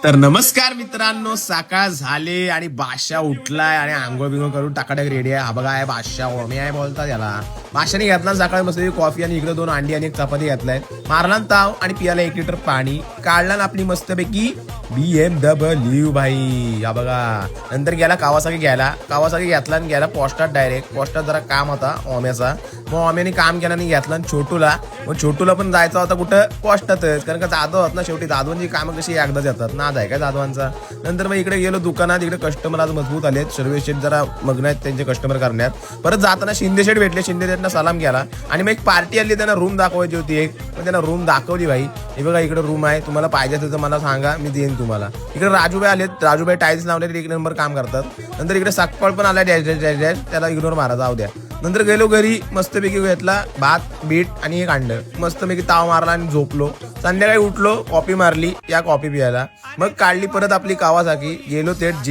तर नमस्कार मित्रांनो, सकाळ झाले आणि बादशाह उठलाय आणि आंघोळ बिंघोळ करून टाकाटाक रेडी आहे. हा बघा आहे बादशाह, ओमी आहे बोलतात याला. बादशाने घेतला सकाळी मस्त कॉफी आणि इकडे 2 अंडी आणि 1 चपाती घेतलाय. मारला ताव आणि पियाला 1 लिटर पाणी काढला आपली मस्तपैकी BMW भाई. हा बघा नंतर गेला कावासाकी घेतला आणि गेला पोस्टात डायरेक्ट. पोस्टात जरा काम होता ओम्याचा, मग ओम्याने काम केला आणि घेतला छोटूला. मग छोटूला पण जायचा होता कुठं पोस्टातच, कारण का जाधव होत ना शेवटी. जाधवांची कामं कशी एकदाच येतात ना, आहे का जाधवांचा. नंतर मग इकडे गेलो दुकानात, इकडे कस्टमर आज मजबूत आलेत. सर्व्हिस शेट जरा मग्न आहेत त्यांचे कस्टमर करण्यात. परत जाताना शिंदे शेट भेटले, शिंदे शेटना सलाम केला आणि मग एक पार्टी आली, त्यांना रूम दाखवायची होती एक, पण त्यांना रूम दाखवली भाई. हे बघा इकडे रूम आहे, तुम्हाला पाहिजे असेल तर मला सांगा, मी देईन तुम्हाला. इकडे राजूभाई आलेत, राजूभाई टाईल्स लावले 1 नंबर काम करतात. नंतर इकडे सकपाळ पण आला, डॅश डॅश डॅश डॅश, त्याला इग्नोर मारा जाऊ द्या. नंतर गेलो घरी, मस्तपैकी घेतला भात बीट आणि एक अंड, मस्तपैकी ताव मारला आणि झोपलो. संध्याकाळी उठलो, कॉफी मारली या कॉफी पियाला, मग काढली परत आपली कावासाकी. गेलो थेट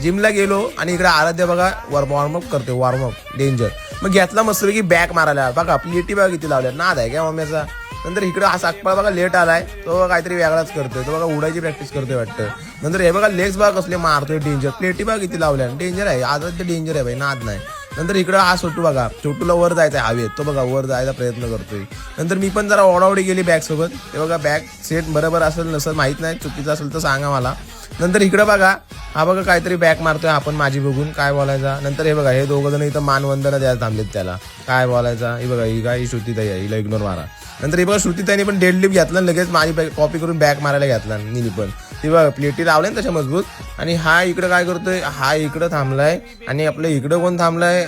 जिमला गेलो आणि इकडे आराध्य बघा वॉर्मअप करते, वॉर्मअप डेंजर. मग घेतला मस्तपैकी बॅक मारायला. बघा प्लेटी बघा किती लावल्या, नाद आहे का मम्मीचा. नंतर इकडे हा साकपाळ बघा लेट आलाय, तो काहीतरी वेगळाच करतोय, तो बघा उडायची प्रॅक्टिस करतोय वाटतं. नंतर हे बघा लेग्स बघा कसले मारतोय डेंजर, प्लेटी बघा किती लावल्या, डेंजर आहे आराध्य, डेंजर आहे भाई, नाद नाही. नंतर इकडं हा छोटू बघा, छोटूला वर जायचं आहे हवेत, तो बघा वर जायचा प्रयत्न करतोय. नंतर मी पण जरा ओढावडी गेली बॅग सोबत. ते बघा बॅग सेट बरोबर असेल नसेल माहित नाही, चुकीचं असेल तर सांगा मला. नंतर इकडं बघा हा बघा काहीतरी बॅग मारतोय आपण माझी बघून, काय बोलायचा. नंतर हे बघा हे 2 जण इथं मानवंदना द्यायला थांबलेत त्याला, काय बोलायचा. हे बघा ही काय श्रुतीताई आहे, हिला इग्नोर मारा. नंतर हे बघा श्रुतीताईने पण डेडलिफ्ट घेतला, लगेच माझी कॉपी करून बॅग मारायला घेतला निनी पण. ती बघा प्लेटी लावल्या तशा मजबूत. आणि हा इकडं काय करतोय, हा इकडं थांबलाय आणि आपलं इकडं कोण थांबलाय,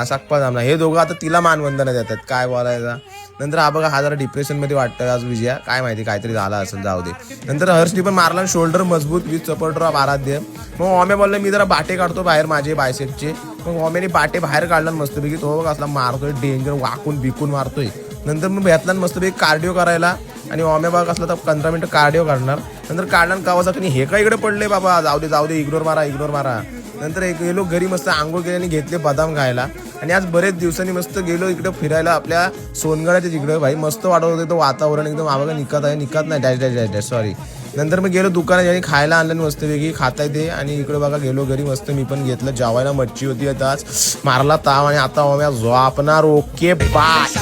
साकपा थांबलाय. हे दोघं आता तिला मानवंदना देतात, काय बोलायचा. नंतर हा बघा हा जरा डिप्रेशन मध्ये वाटतं आज विजया, काय माहिती काहीतरी झाला असेल, जाऊ दे. नंतर हर्षनी पण मारला, शोल्डर मजबूत विथ सपोर्टर ऑफ आराध्य. मग ओम्या बोलला मी जरा बाटे काढतो बाहेर माझे बायसेपचे. मग ओम्याने बाटे बाहेर काढला मस्तपैकी, तो बघा असला मारतोय डेंजर, वाकून बिकून मारतोय. नंतर मग भेटला मस्तपैकी कार्डिओ करायला आणि ओम्या बघा असला तर 15 मिनिटं कार्डिओ करणार. नंतर काढला कावासाठी, हे काय इकडे पडले बाबा, जाऊ दे इग्नोर मारा. नंतर गेलो घरी, मस्त आंघोळ केली आणि घेतले बदाम खायला. आणि आज बरेच दिवसांनी मस्त गेलो इकडे फिरायला आपल्या सोनगडाच्या तिकडे भाई, मस्त वाटत होतं तो वातावरण एकदम. आवागा निघत नाही dash dash dash dash sorry. नंतर मग गेलो दुकानात आणि खायला आणलं मस्तपैकी खाता येते. आणि इकडे बघा गेलो घरी, मस्त मी पण घेतलं जेवायला, मच्छी होती आज, मारला ताव आणि आता ओम्या झोपणार. Okay bye.